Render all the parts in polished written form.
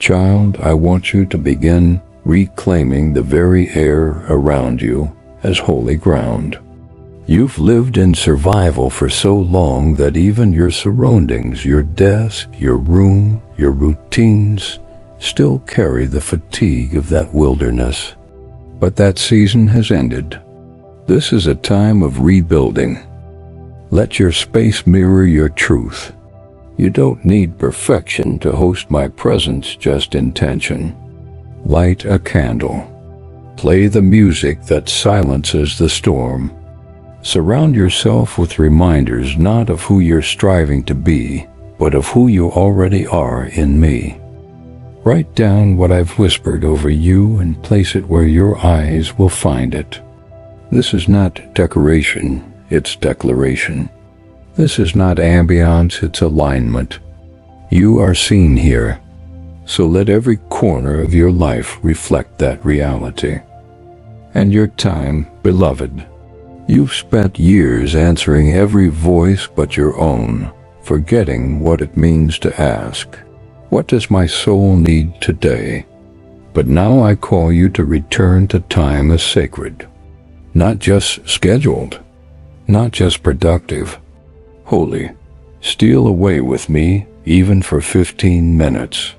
Child, I want you to begin reclaiming the very air around you as holy ground. You've lived in survival for so long that even your surroundings, your desk, your room, your routines, still carry the fatigue of that wilderness. But that season has ended. This is a time of rebuilding. Let your space mirror your truth. You don't need perfection to host my presence, just intention. Light a candle. Play the music that silences the storm. Surround yourself with reminders not of who you're striving to be, but of who you already are in me. Write down what I've whispered over you and place it where your eyes will find it. This is not decoration, it's declaration. This is not ambiance, it's alignment. You are seen here, so let every corner of your life reflect that reality. And your time, beloved. You've spent years answering every voice but your own, forgetting what it means to ask, what does my soul need today? But now I call you to return to time as sacred, not just scheduled, not just productive, holy. Steal away with me, even for 15 minutes.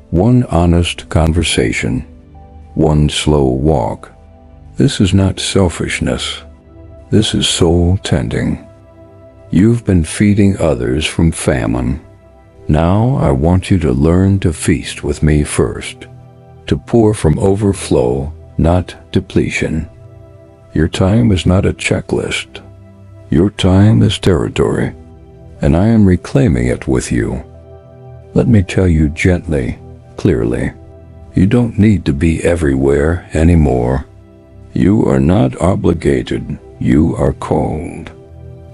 One honest conversation, one slow walk. This is not selfishness. This is soul tending. You've been feeding others from famine. Now I want you to learn to feast with me first, to pour from overflow, not depletion. Your time is not a checklist. Your time is territory, and I am reclaiming it with you. Let me tell you gently, clearly, you don't need to be everywhere anymore. You are not obligated, you are called.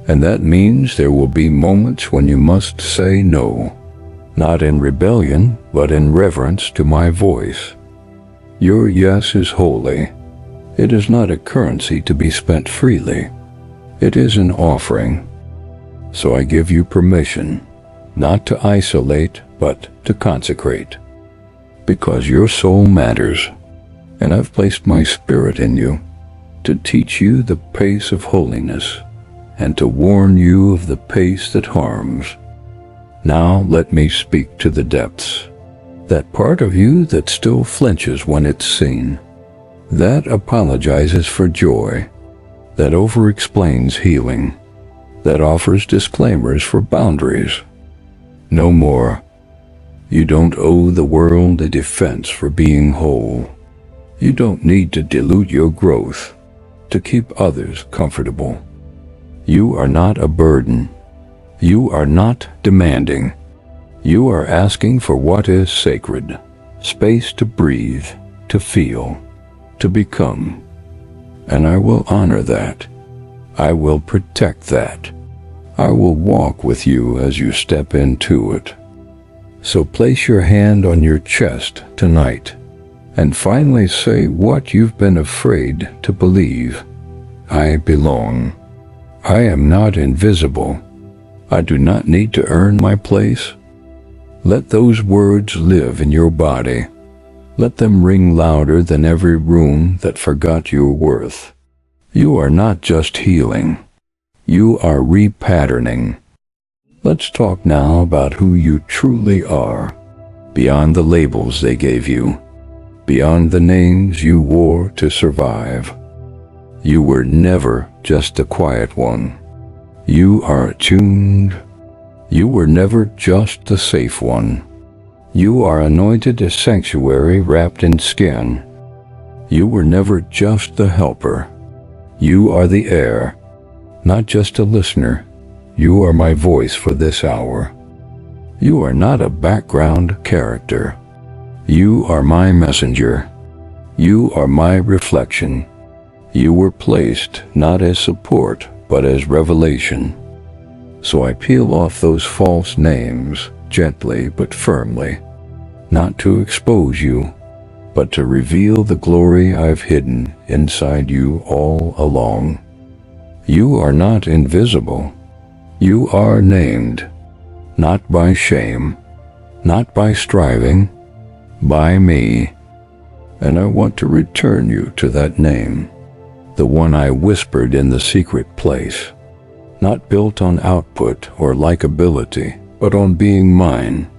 And that means there will be moments when you must say no, not in rebellion, but in reverence to my voice. Your yes is holy. It is not a currency to be spent freely. It is an offering. So I give you permission, not to isolate, but to consecrate. Because your soul matters, and I've placed my spirit in you to teach you the pace of holiness and to warn you of the pace that harms. Now let me speak to the depths, that part of you that still flinches when it's seen, that apologizes for joy, that over-explains healing, that offers disclaimers for boundaries. No more. You don't owe the world a defense for being whole. You don't need to dilute your growth to keep others comfortable. You are not a burden. You are not demanding. You are asking for what is sacred, space to breathe, to feel, to become. And I will honor that. I will protect that. I will walk with you as you step into it. So place your hand on your chest tonight and finally say what you've been afraid to believe. I belong. I am not invisible. I do not need to earn my place. Let those words live in your body. Let them ring louder than every room that forgot your worth. You are not just healing. You are repatterning. Let's talk now about who you truly are, beyond the labels they gave you, beyond the names you wore to survive. You were never just a quiet one. You are attuned. You were never just the safe one. You are anointed a sanctuary wrapped in skin. You were never just the helper. You are the heir, not just a listener. You are my voice for this hour. You are not a background character. You are my messenger. You are my reflection. You were placed not as support, but as revelation. So I peel off those false names, gently but firmly, not to expose you, but to reveal the glory I've hidden inside you all along. You are not invisible. You are named, not by shame, not by striving, by me, and I want to return you to that name, the one I whispered in the secret place, not built on output or likability, but on being mine.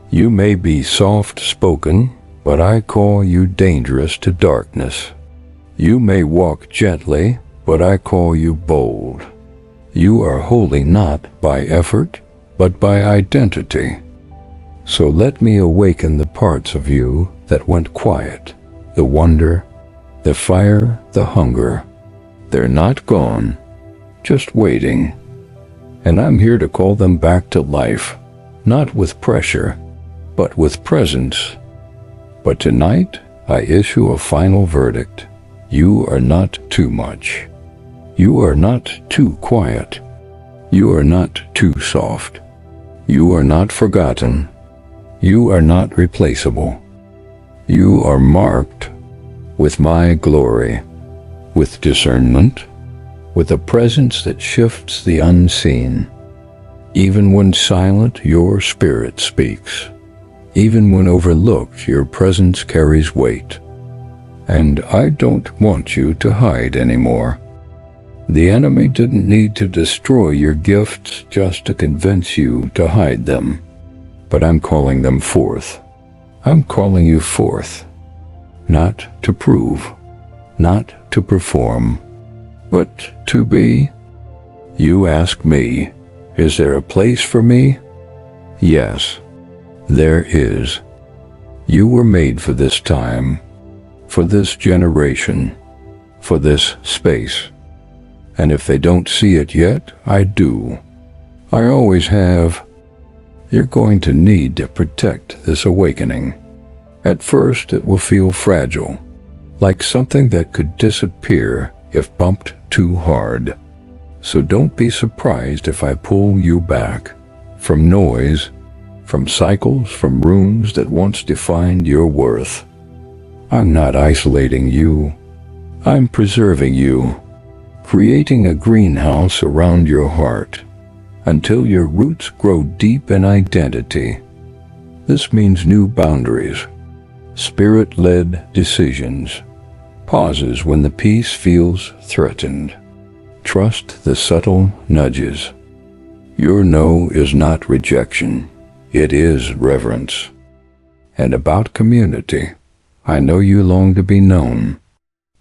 You may be soft-spoken, but I call you dangerous to darkness. You may walk gently, but I call you bold. You are holy not by effort, but by identity. So let me awaken the parts of you that went quiet, the wonder, the fire, the hunger. They're not gone, just waiting. And I'm here to call them back to life, not with pressure, but with presence. But tonight, I issue a final verdict. You are not too much. You are not too quiet. You are not too soft. You are not forgotten. You are not replaceable. You are marked with my glory, with discernment, with a presence that shifts the unseen. Even when silent, your spirit speaks. Even when overlooked, your presence carries weight. And I don't want you to hide anymore. The enemy didn't need to destroy your gifts just to convince you to hide them. But I'm calling them forth. I'm calling you forth. Not to prove, not to perform, but to be. You ask me, is there a place for me? Yes, there is. You were made for this time, for this generation, for this space. And if they don't see it yet, I do. I always have. You're going to need to protect this awakening. At first, it will feel fragile, like something that could disappear if bumped too hard. So don't be surprised if I pull you back from noise, from cycles, from rooms that once defined your worth. I'm not isolating you. I'm preserving you, creating a greenhouse around your heart until your roots grow deep in identity. This means new boundaries, spirit-led decisions, pauses when the peace feels threatened. Trust the subtle nudges. Your no is not rejection, it is reverence. And about community, I know you long to be known,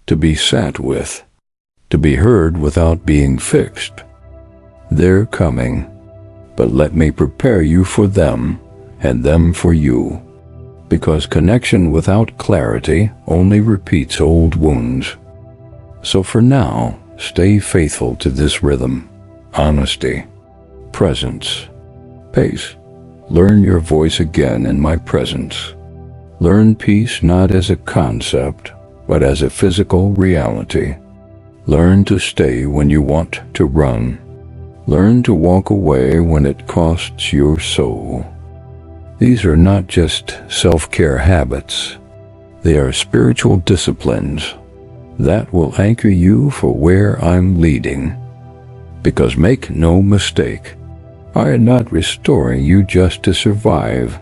to be sat with, to be heard without being fixed. They're coming, but let me prepare you for them and them for you, because connection without clarity only repeats old wounds. So for now, stay faithful to this rhythm, honesty, presence, pace. Learn your voice again in my presence. Learn peace not as a concept, but as a physical reality. Learn to stay when you want to run. Learn to walk away when it costs your soul. These are not just self-care habits. They are spiritual disciplines that will anchor you for where I'm leading. Because make no mistake, I am not restoring you just to survive.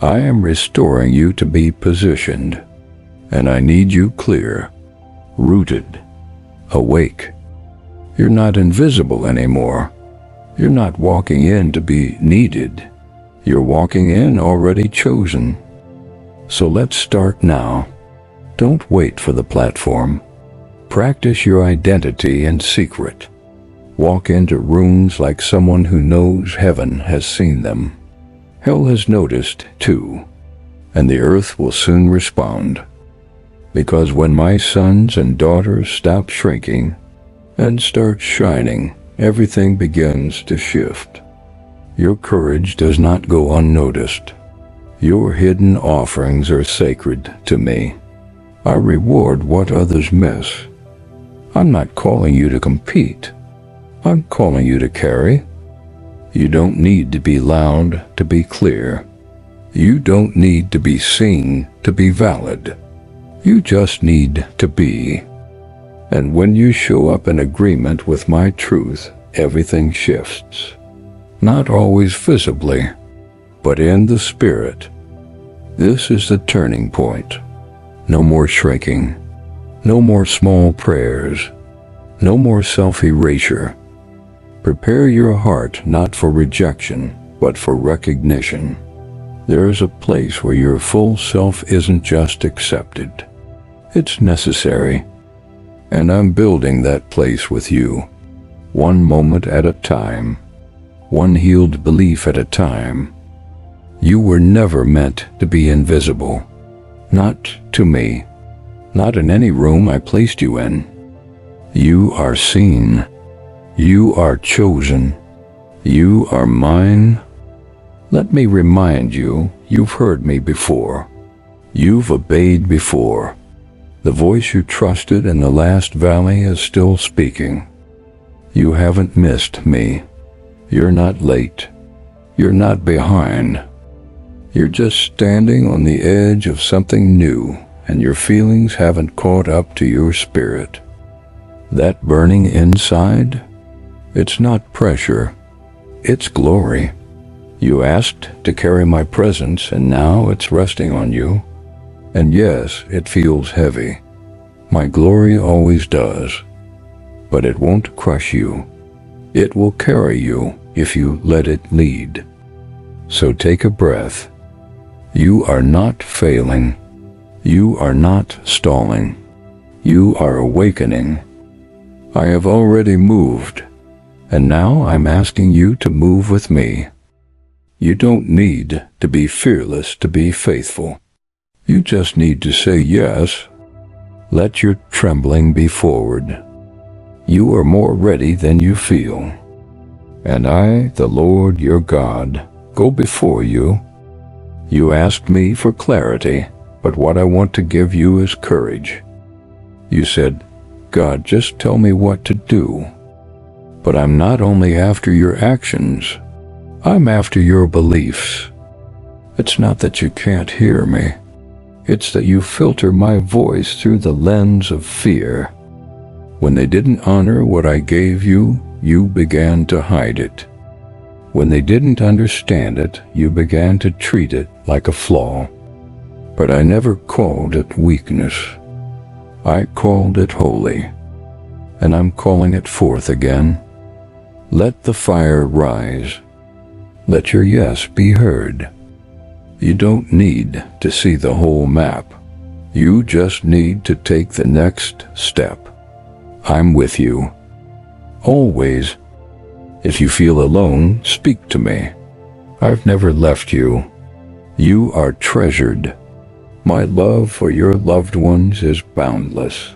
I am restoring you to be positioned. And I need you clear, rooted, awake. You're not invisible anymore. You're not walking in to be needed. You're walking in already chosen. So let's start now. Don't wait for the platform. Practice your identity in secret. Walk into rooms like someone who knows heaven has seen them. Hell has noticed too, and the earth will soon respond. Because when my sons and daughters stop shrinking and start shining, everything begins to shift. Your courage does not go unnoticed. Your hidden offerings are sacred to me. I reward what others miss. I'm not calling you to compete. I'm calling you to carry. You don't need to be loud to be clear. You don't need to be seen to be valid. You just need to be. And when you show up in agreement with my truth, everything shifts. Not always visibly, but in the spirit. This is the turning point. No more shrinking. No more small prayers. No more self-erasure. Prepare your heart not for rejection, but for recognition. There is a place where your full self isn't just accepted. It's necessary. And I'm building that place with you. One moment at a time. One healed belief at a time. You were never meant to be invisible. Not to me. Not in any room I placed you in. You are seen. You are chosen. You are mine. Let me remind you, you've heard me before. You've obeyed before. The voice you trusted in the last valley is still speaking. You haven't missed me. You're not late. You're not behind. You're just standing on the edge of something new, and your feelings haven't caught up to your spirit. That burning inside, it's not pressure, it's glory. You asked to carry my presence, and now it's resting on you. And yes, it feels heavy. My glory always does. But it won't crush you. It will carry you if you let it lead. So take a breath. You are not failing. You are not stalling. You are awakening. I have already moved, and now I'm asking you to move with me. You don't need to be fearless to be faithful. You just need to say yes. Let your trembling be forward. You are more ready than you feel. And I, the Lord your God, go before you. You asked me for clarity, but what I want to give you is courage. You said, God, just tell me what to do. But I'm not only after your actions, I'm after your beliefs. It's not that you can't hear me. It's that you filter my voice through the lens of fear. When they didn't honor what I gave you, you began to hide it. When they didn't understand it, you began to treat it like a flaw. But I never called it weakness. I called it holy. And I'm calling it forth again. Let the fire rise. Let your yes be heard. You don't need to see the whole map. You just need to take the next step. I'm with you. Always. If you feel alone, speak to me. I've never left you. You are treasured. My love for your loved ones is boundless.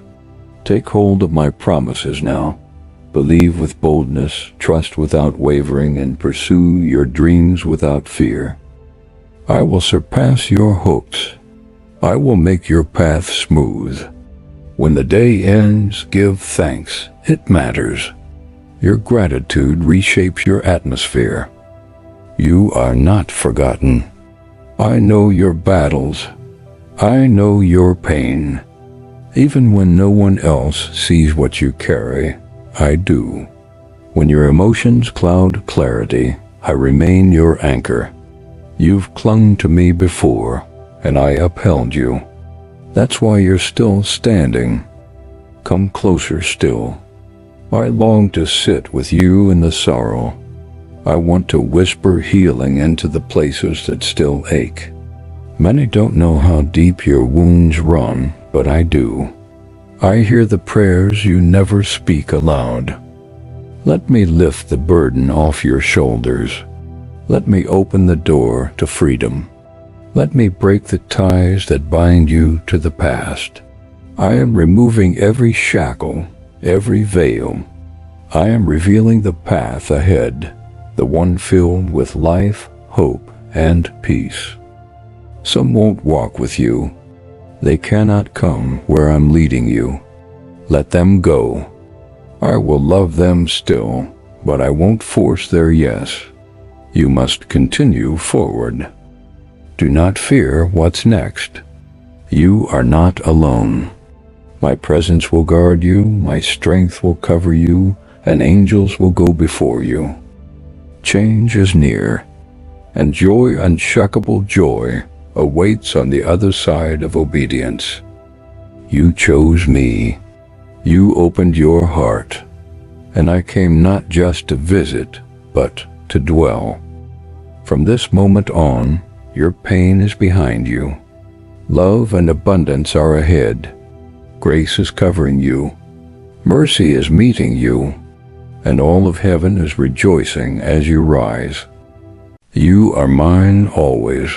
Take hold of my promises now. Believe with boldness, trust without wavering, and pursue your dreams without fear. I will surpass your hopes. I will make your path smooth. When the day ends, give thanks. It matters. Your gratitude reshapes your atmosphere. You are not forgotten. I know your battles. I know your pain. Even when no one else sees what you carry, I do. When your emotions cloud clarity, I remain your anchor. You've clung to me before, and I upheld you. That's why you're still standing. Come closer still. I long to sit with you in the sorrow. I want to whisper healing into the places that still ache. Many don't know how deep your wounds run, but I do. I hear the prayers you never speak aloud. Let me lift the burden off your shoulders. Let me open the door to freedom. Let me break the ties that bind you to the past. I am removing every shackle, every veil. I am revealing the path ahead, the one filled with life, hope, and peace. Some won't walk with you. They cannot come where I'm leading you. Let them go. I will love them still, but I won't force their yes. You must continue forward. Do not fear what's next. You are not alone. My presence will guard you, my strength will cover you, and angels will go before you. Change is near, and joy, unshakable joy, awaits on the other side of obedience. You chose me. You opened your heart, and I came not just to visit, but to dwell. From this moment on, your pain is behind you. Love and abundance are ahead. Grace is covering you. Mercy is meeting you, and all of heaven is rejoicing as you rise. You are mine always.